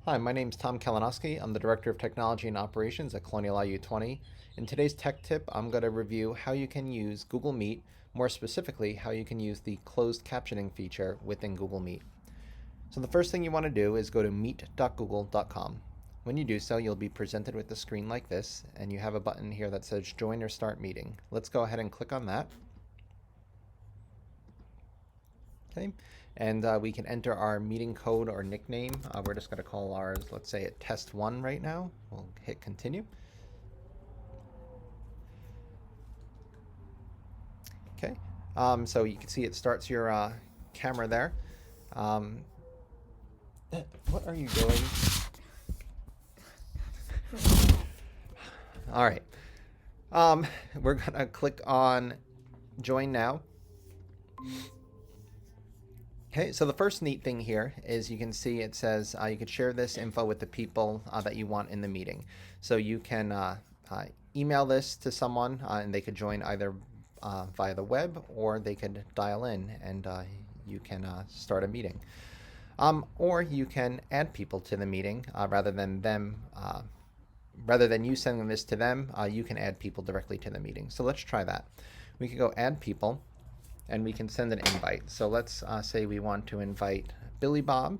Hi, my name is Tom Kalinowski. I'm the Director of Technology and Operations at Colonial IU20. In today's tech tip, I'm going to review how you can use Google Meet, more specifically, how you can use the closed captioning feature within Google Meet. So the first thing you want to do is go to meet.google.com. When you do so, you'll be presented with a screen like this, and you have a button here that says Join or Start Meeting. Let's go ahead and click on that. Okay, and we can enter our meeting code or nickname. We're just going to call ours, let's say, it test1 right now. We'll hit continue. Okay, so you can see it starts your camera there. What are you doing? All right, we're going to click on join now. Okay, so the first neat thing here is you can see it says you could share this info with the people that you want in the meeting. So you can email this to someone and they could join either via the web, or they could dial in and you can start a meeting. Or you can add people to the meeting rather than you sending this to them. You can add people directly to the meeting. So let's try that. We could go add people, and we can send an invite. So let's say we want to invite Billy Bob,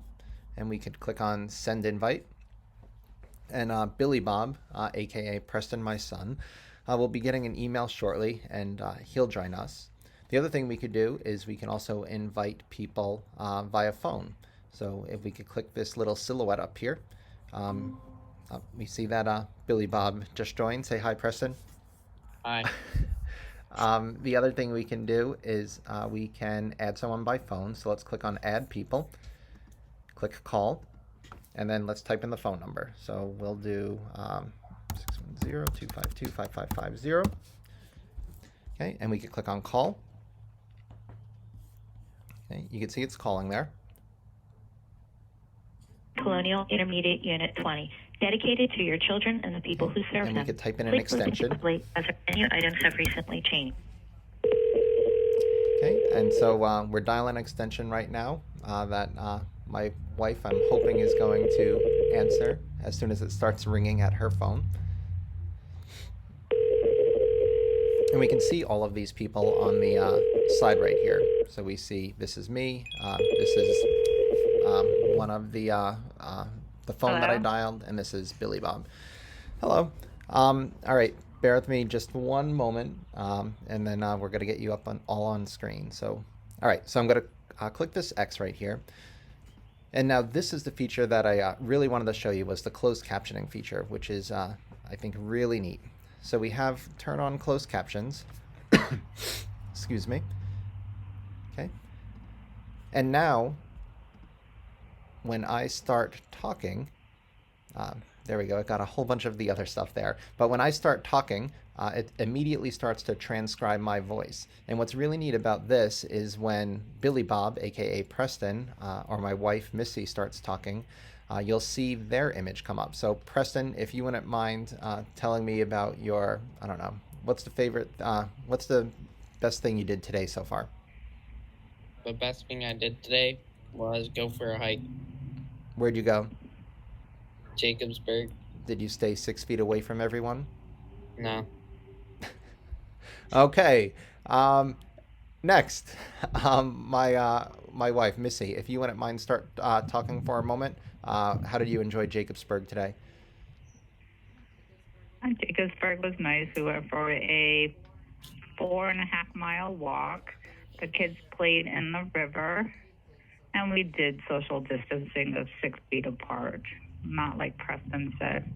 and we could click on send invite. And Billy Bob, aka Preston, my son, will be getting an email shortly, and he'll join us. The other thing we could do is we can also invite people via phone. So if we could click this little silhouette up here, we see that Billy Bob just joined. Say hi, Preston. Hi. The other thing we can do is we can add someone by phone. So let's click on add people, click call, and then let's type in the phone number. So we'll do 610-252-5550. Okay, and we can click on call. Okay, you can see it's calling there. Colonial Intermediate Unit 20, dedicated to your children and the people who serve And them. we could type in an Please extension. quickly, as our menu items have recently changed. Okay, and so we're dialing extension right now that my wife, I'm hoping, is going to answer as soon as it starts ringing at her phone. And we can see all of these people on the side right here. So we see this is me, this is one of the phone that I dialed, and this is Billy Bob. Hello. All right, bear with me just one moment, and then we're going to get you up all on screen. So, all right, so I'm going to click this X right here. And now this is the feature that I really wanted to show you, was the closed captioning feature, which is, I think, really neat. So we have turn on closed captions. Excuse me. Okay. And now, when I start talking, there we go. It got a whole bunch of the other stuff there. But when I start talking, it immediately starts to transcribe my voice. And what's really neat about this is when Billy Bob, aka Preston, or my wife Missy starts talking, you'll see their image come up. So Preston, if you wouldn't mind telling me about your, I don't know, what's the best thing you did today so far? The best thing I did today was go for a hike. Where'd you go? Jacobsburg. Did you stay 6 feet away from everyone? No. Okay. Next, my wife Missy, if you wouldn't mind start talking for a moment. How did you enjoy Jacobsburg today? Jacobsburg was nice. We went for a 4.5-mile walk. The kids played in the river, and we did social distancing of 6 feet apart, not like Preston said.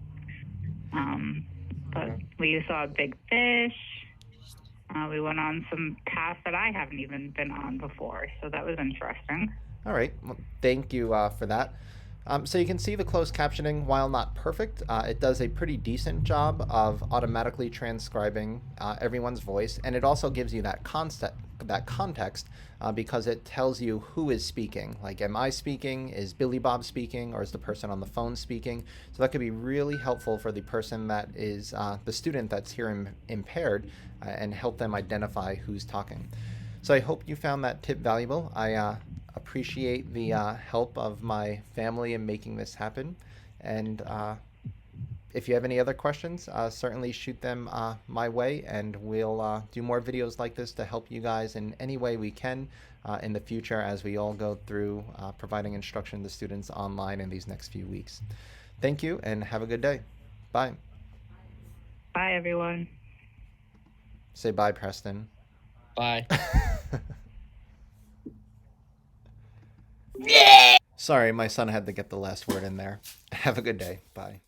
But we saw a big fish. We went on some paths that I haven't even been on before, so that was interesting. All right. Well, thank you for that. So you can see the closed captioning, while not perfect, it does a pretty decent job of automatically transcribing everyone's voice, and it also gives you that context because it tells you who is speaking. Like, am I speaking? Is Billy Bob speaking? Or is the person on the phone speaking? So that could be really helpful for the person that is the student that's hearing impaired and help them identify who's talking. So I hope you found that tip valuable. I appreciate the help of my family in making this happen. And if you have any other questions, certainly shoot them my way, and we'll do more videos like this to help you guys in any way we can in the future as we all go through providing instruction to students online in these next few weeks. Thank you, and have a good day. Bye. Bye, everyone. Say bye, Preston. Bye. Sorry, my son had to get the last word in there. Have a good day. Bye.